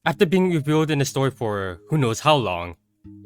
After being revealed in the story for who knows how long,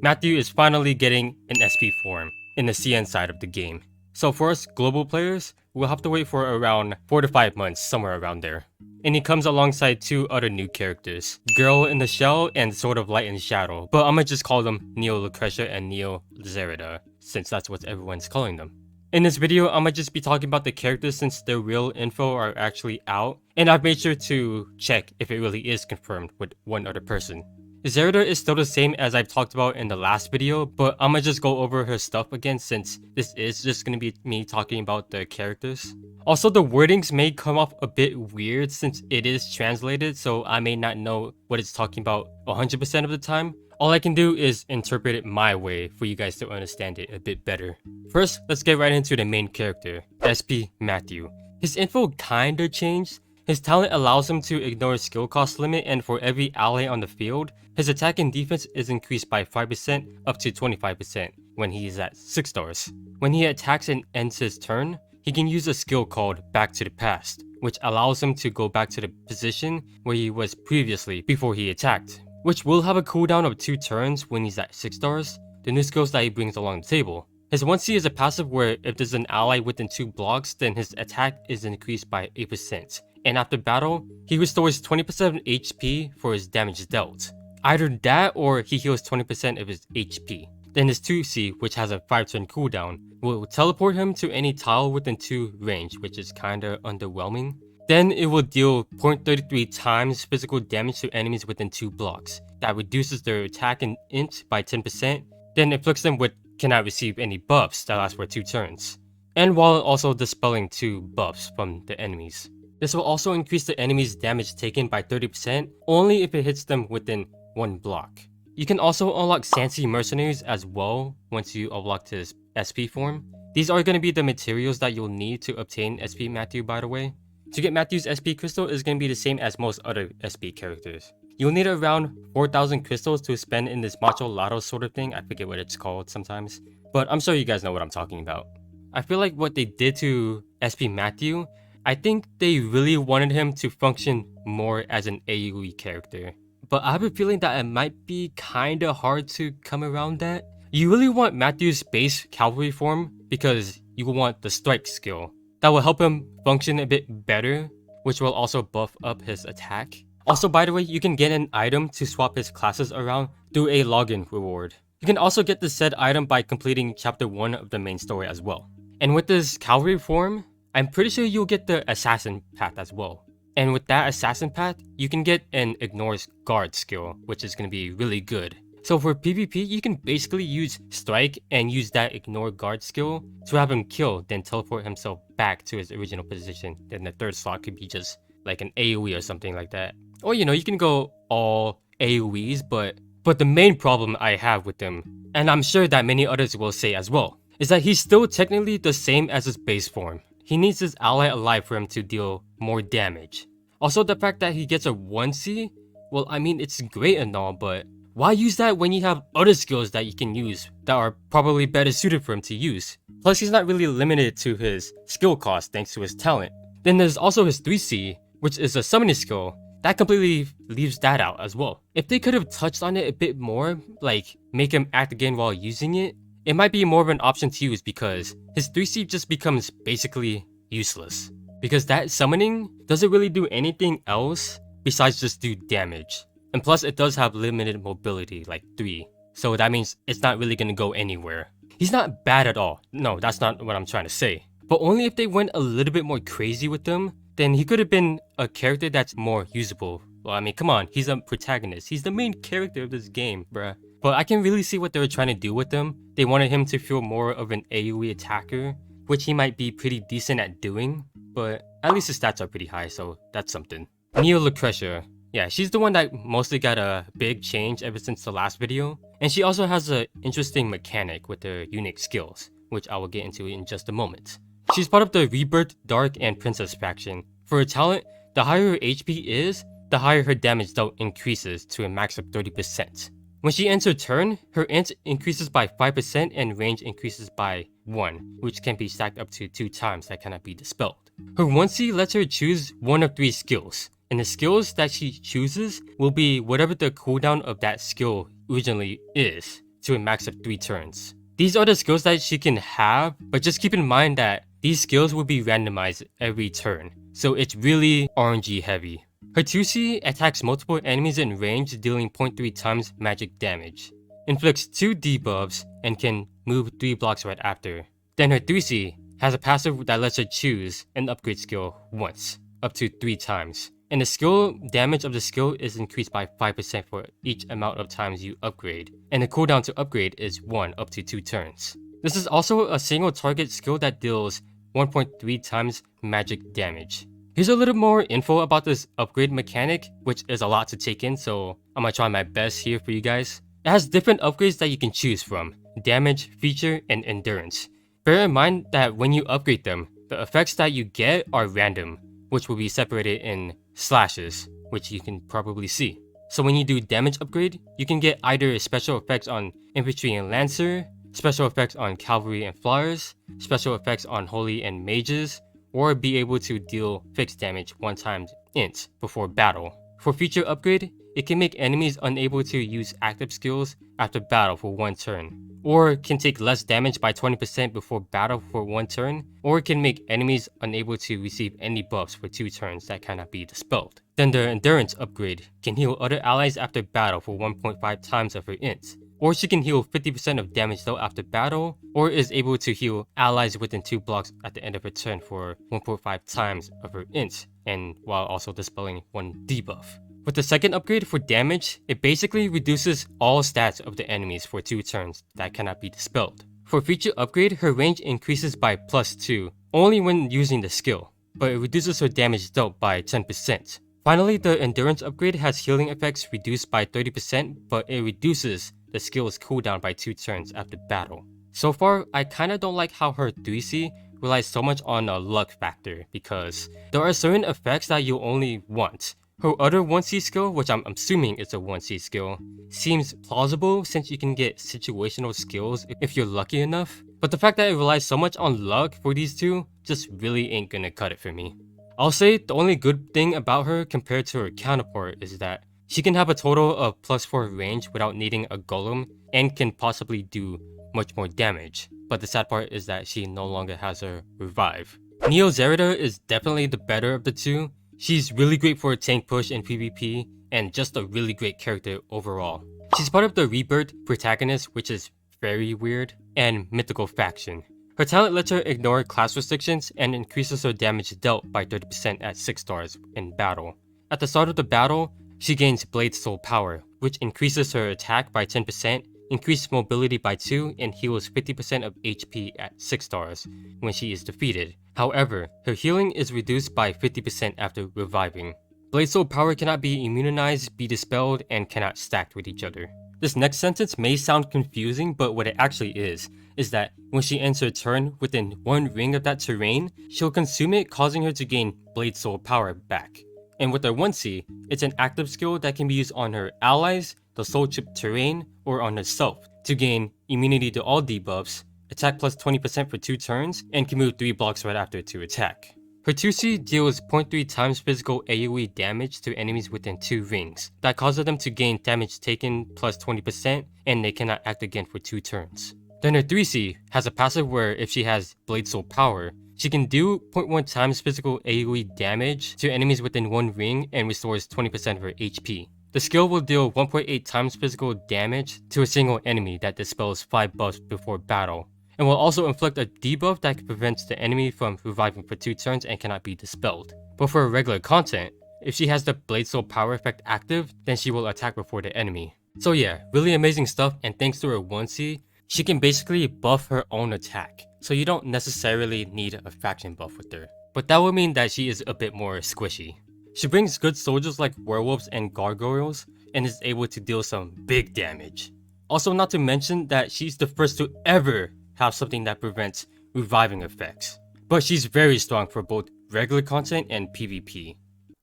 Mathew is finally getting an SP form in the CN side of the game. So for us global players, we'll have to wait for around 4 to 5 months, somewhere around there. And he comes alongside two other new characters, Girl in the Shell and Sword of Light and Shadow, but I'ma just call them Neo Lucretia and Neo Zerida, since that's what everyone's calling them. In this video, I'ma just be talking about the characters since their real info are actually out, and I've made sure to check if it really is confirmed with one other person. Zerida is still the same as I've talked about in the last video, but I'ma just go over her stuff again since this is just gonna be me talking about the characters. Also, the wordings may come off a bit weird since it is translated, so I may not know what it's talking about 100% of the time. All I can do is interpret it my way for you guys to understand it a bit better. First, let's get right into the main character, SP Mathew. His info kinda changed. His talent allows him to ignore skill cost limit, and for every ally on the field, his attack and defense is increased by 5% up to 25% when he is at 6 stars. When he attacks and ends his turn, he can use a skill called Back to the Past, which allows him to go back to the position where he was previously before he attacked, which will have a cooldown of 2 turns when he's at 6 stars, the new skills that he brings along the table. His 1C is a passive where if there's an ally within 2 blocks, then his attack is increased by 8%. And after battle, he restores 20% HP for his damage dealt. Either that or he heals 20% of his HP. Then his 2C, which has a 5-turn cooldown, will teleport him to any tile within 2 range, which is kinda underwhelming. Then it will deal 0.33 times physical damage to enemies within 2 blocks. That reduces their attack and int by 10%. Then inflicts them with cannot receive any buffs that last for 2 turns. And while also dispelling 2 buffs from the enemies. This will also increase the enemy's damage taken by 30% only if it hits them within 1 block. You can also unlock Sansi Mercenaries as well once you unlock his SP form. These are going to be the materials that you'll need to obtain SP Mathew, by the way. To get Mathew's SP crystal is going to be the same as most other SP characters. You'll need around 4,000 crystals to spend in this Macho Lotto sort of thing. I forget what it's called sometimes, but I'm sure you guys know what I'm talking about. I feel like what they did to SP Mathew, I think they really wanted him to function more as an AoE character. But I have a feeling that it might be kinda hard to come around that. You really want Mathew's base cavalry form because you will want the strike skill. That will help him function a bit better, which will also buff up his attack. Also, by the way, you can get an item to swap his classes around through a login reward. You can also get the said item by completing chapter 1 of the main story as well. And with this cavalry form, I'm pretty sure you'll get the assassin path as well. And with that assassin path, you can get an ignores guard skill, which is going to be really good. So for PvP, you can basically use strike and use that ignore guard skill to have him kill, then teleport himself back to his original position. Then the third slot could be just like an AoE or something like that. Or you know, you can go all AoEs, but the main problem I have with him, and I'm sure that many others will say as well, is that he's still technically the same as his base form. He needs his ally alive for him to deal more damage. Also, the fact that he gets a 1C, well, I mean, it's great and all, but why use that when you have other skills that you can use that are probably better suited for him to use? Plus, he's not really limited to his skill cost thanks to his talent. Then there's also his 3C, which is a summoning skill. That completely leaves that out as well. If they could have touched on it a bit more, like make him act again while using it, it might be more of an option to use because his 3C just becomes basically useless. Because that summoning doesn't really do anything else besides just do damage. And plus it does have limited mobility, like 3. So that means it's not really gonna go anywhere. He's not bad at all. No, that's not what I'm trying to say. But only if they went a little bit more crazy with him, then he could have been a character that's more usable. Well, I mean, come on, he's a protagonist. He's the main character of this game, bruh. But I can really see what they were trying to do with him. They wanted him to feel more of an AoE attacker, which he might be pretty decent at doing, but at least his stats are pretty high, so that's something. Neo Lucretia. Yeah, she's the one that mostly got a big change ever since the last video. And she also has an interesting mechanic with her unique skills, which I will get into in just a moment. She's part of the Rebirth, Dark, and Princess faction. For her talent, the higher her HP is, the higher her damage dealt increases to a max of 30%. When she ends her turn, her int increases by 5% and range increases by 1, which can be stacked up to 2 times that cannot be dispelled. Her 1C lets her choose one of 3 skills, and the skills that she chooses will be whatever the cooldown of that skill originally is, to a max of 3 turns. These are the skills that she can have, but just keep in mind that these skills will be randomized every turn, so it's really RNG heavy. Her 2C attacks multiple enemies in range, dealing 0.3 times magic damage, inflicts 2 debuffs, and can move 3 blocks right after. Then her 3C has a passive that lets her choose an upgrade skill once, up to 3 times. And the skill damage of the skill is increased by 5% for each amount of times you upgrade. And the cooldown to upgrade is 1 up to 2 turns. This is also a single target skill that deals 1.3 times magic damage. Here's a little more info about this upgrade mechanic, which is a lot to take in, so I'm gonna try my best here for you guys. It has different upgrades that you can choose from: damage, feature, and endurance. Bear in mind that when you upgrade them, the effects that you get are random, which will be separated in slashes, which you can probably see. So when you do damage upgrade, you can get either special effects on infantry and lancer, special effects on cavalry and flyers, special effects on holy and mages, or be able to deal fixed damage 1 time int before battle. For feature upgrade, it can make enemies unable to use active skills after battle for 1 turn, or can take less damage by 20% before battle for 1 turn, or it can make enemies unable to receive any buffs for 2 turns that cannot be dispelled. Then the endurance upgrade can heal other allies after battle for 1.5 times of her int, or she can heal 50% of damage though after battle, or is able to heal allies within 2 blocks at the end of her turn for 1.5 times of her int, and while also dispelling 1 debuff. With the second upgrade for damage, it basically reduces all stats of the enemies for 2 turns that cannot be dispelled. For feature upgrade, her range increases by +2, only when using the skill, but it reduces her damage dealt by 10%. Finally, the endurance upgrade has healing effects reduced by 30%, but it reduces the skill's cooldown by 2 turns after battle. So far, I kinda don't like how her 3C relies so much on a luck factor, because there are certain effects that you only want. Her other 1C skill, which I'm assuming is a 1C skill, seems plausible since you can get situational skills if you're lucky enough, but the fact that it relies so much on luck for these two just really ain't gonna cut it for me. I'll say the only good thing about her compared to her counterpart is that she can have a total of +4 range without needing a golem and can possibly do much more damage, but the sad part is that she no longer has a revive. Neo Zerida is definitely the better of the two. She's really great for a tank push in PvP, and just a really great character overall. She's part of the Rebirth protagonist, which is very weird, and mythical faction. Her talent lets her ignore class restrictions and increases her damage dealt by 30% at 6 stars in battle. At the start of the battle, she gains Blade Soul power, which increases her attack by 10%, increased mobility by 2, and heals 50% of HP at 6 stars when she is defeated. However, her healing is reduced by 50% after reviving. Blade Soul power cannot be immunized, be dispelled, and cannot stack with each other. This next sentence may sound confusing, but what it actually is that when she ends her turn within 1 ring of that terrain, she'll consume it, causing her to gain Blade Soul power back. And with her 1C, it's an active skill that can be used on her allies, the soul chip terrain, or on herself to gain immunity to all debuffs, attack plus 20% for 2 turns, and can move 3 blocks right after to attack. Her 2C deals 0.3 times physical AoE damage to enemies within 2 rings. That causes them to gain damage taken plus 20%, and they cannot act again for 2 turns. Then her 3C has a passive where if she has Blade Soul power, she can do 0.1 times physical AoE damage to enemies within 1 ring and restores 20% of her HP. The skill will deal 1.8 times physical damage to a single enemy that dispels 5 buffs before battle, and will also inflict a debuff that prevents the enemy from reviving for 2 turns and cannot be dispelled. But for regular content, if she has the Blade Soul power effect active, then she will attack before the enemy. So yeah, really amazing stuff, and thanks to her 1C, she can basically buff her own attack, so you don't necessarily need a faction buff with her. But that would mean that she is a bit more squishy. She brings good soldiers like werewolves and gargoyles, and is able to deal some big damage. Also, not to mention that she's the first to ever have something that prevents reviving effects. But she's very strong for both regular content and PvP.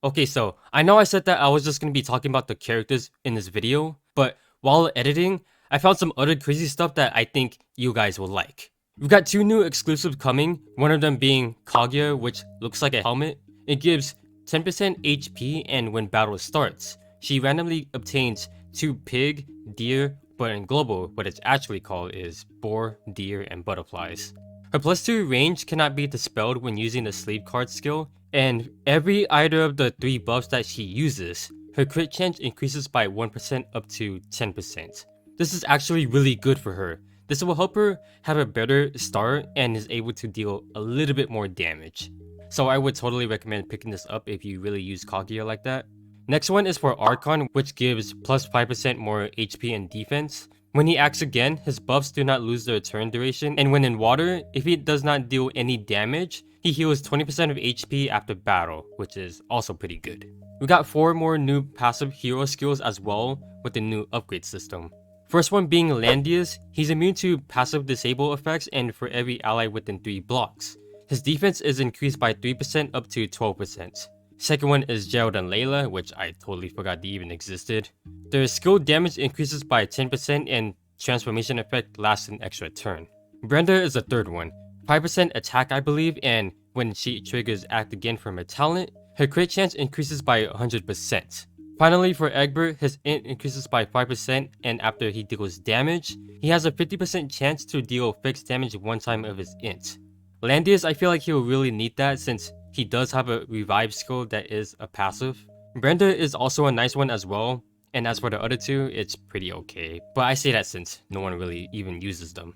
Okay, so I know I said that I was just going to be talking about the characters in this video, but while editing, I found some other crazy stuff that I think you guys will like. We've got 2 new exclusives coming, one of them being Kaguya, which looks like a helmet. It gives 10% HP, and when battle starts, she randomly obtains 2 pig, deer, but in global, what it's actually called is boar, deer, and butterflies. Her +2 range cannot be dispelled when using the sleeve card skill, and every either of the 3 buffs that she uses, her crit chance increases by 1% up to 10%. This is actually really good for her. This will help her have a better start and is able to deal a little bit more damage. So I would totally recommend picking this up if you really use Kaguya like that. Next one is for Archon, which gives plus 5% more HP and defense. When he acts again, his buffs do not lose their turn duration, and when in water, if he does not deal any damage, he heals 20% of HP after battle, which is also pretty good. We got 4 more new passive hero skills as well with the new upgrade system. First one being Landius, he's immune to passive disable effects and for every ally within 3 blocks. His defense is increased by 3% up to 12%. Second one is Gerold&Layla, which I totally forgot they even existed. Their skill damage increases by 10% and transformation effect lasts an extra turn. Brenda is the third one. 5% attack I believe, and when she triggers act again from her talent, her crit chance increases by 100%. Finally, for Egbert, his int increases by 5%, and after he deals damage, he has a 50% chance to deal fixed damage one time of his int. Landius, I feel like he'll really need that since he does have a revive skill that is a passive. Brenda is also a nice one as well, and as for the other 2, it's pretty okay, but I say that since no one really even uses them.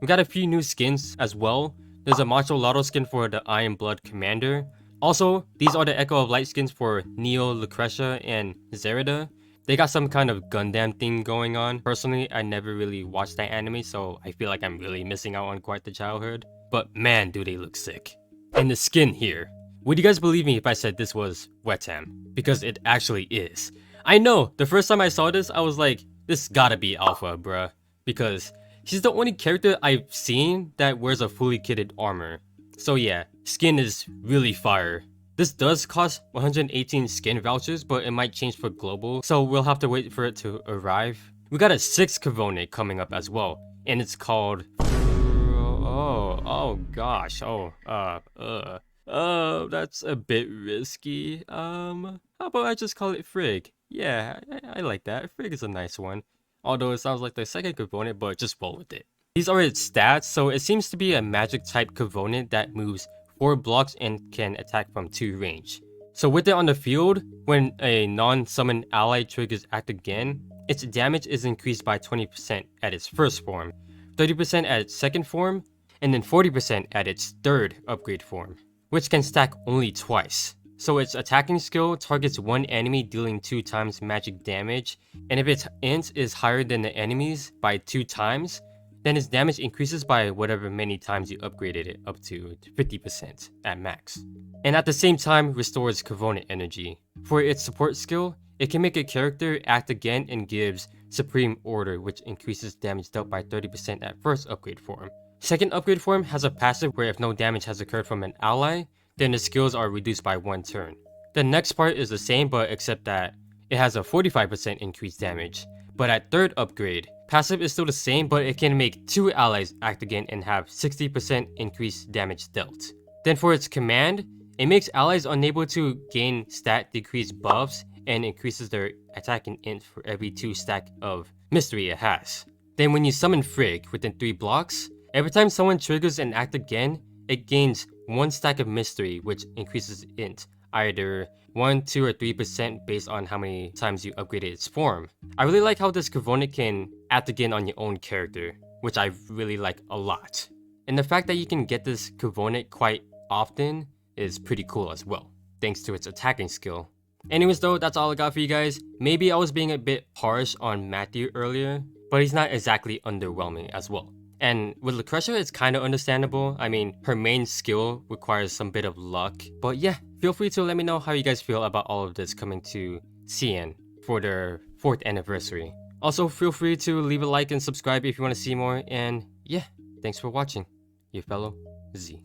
We got a few new skins as well. There's a Macho Lotto skin for the Iron Blood Commander. Also, these are the Echo of Light skins for Neo, Lucretia, and Zerida. They got some kind of Gundam thing going on. Personally, I never really watched that anime, so I feel like I'm really missing out on quite the childhood. But man, do they look sick. And the skin here. Would you guys believe me if I said this was Wetam? Because it actually is. I know, the first time I saw this, I was like, this gotta be Alpha, bruh. Because she's the only character I've seen that wears a fully kitted armor. So yeah, skin is really fire. This does cost 118 skin vouchers, but it might change for global, so we'll have to wait for it to arrive. We got a 6th Covenant coming up as well, and it's called... Oh gosh, that's a bit risky. How about I just call it Frig? Yeah, I like that. Frig is a nice one. Although it sounds like the 2nd Covenant, but just roll with it. These are its stats, so it seems to be a magic type Covenant that moves 4 blocks and can attack from 2 range. So with it on the field, when a non-summoned ally triggers act again, its damage is increased by 20% at its first form, 30% at its second form, and then 40% at its third upgrade form, which can stack only twice. So its attacking skill targets one enemy dealing 2 times magic damage, and if its int is higher than the enemy's by 2 times, then its damage increases by whatever many times you upgraded it up to 50% at max. And at the same time restores Covenant energy. For its support skill, it can make a character act again and gives Supreme Order, which increases damage dealt by 30% at first upgrade form. Second upgrade form has a passive where if no damage has occurred from an ally, then the skills are reduced by 1 turn. The next part is the same, but except that it has a 45% increased damage. But at third upgrade, passive is still the same, but it can make 2 allies act again and have 60% increased damage dealt. Then for its command, it makes allies unable to gain stat decrease buffs and increases their attack and int for every 2 stack of mystery it has. Then when you summon Frig within 3 blocks, every time someone triggers an act again, it gains 1 stack of mystery, which increases int, either 1, 2, or 3% based on how many times you upgraded its form. I really like how this Covenant can act again on your own character, which I really like a lot. And the fact that you can get this Covenant quite often is pretty cool as well, thanks to its attacking skill. Anyways though, that's all I got for you guys. Maybe I was being a bit harsh on Mathew earlier, but he's not exactly underwhelming as well. And with Lucretia, it's kind of understandable. I mean, her main skill requires some bit of luck. But yeah, feel free to let me know how you guys feel about all of this coming to CN for their 4th anniversary. Also, feel free to leave a like and subscribe if you want to see more. And yeah, thanks for watching. Your fellow Z.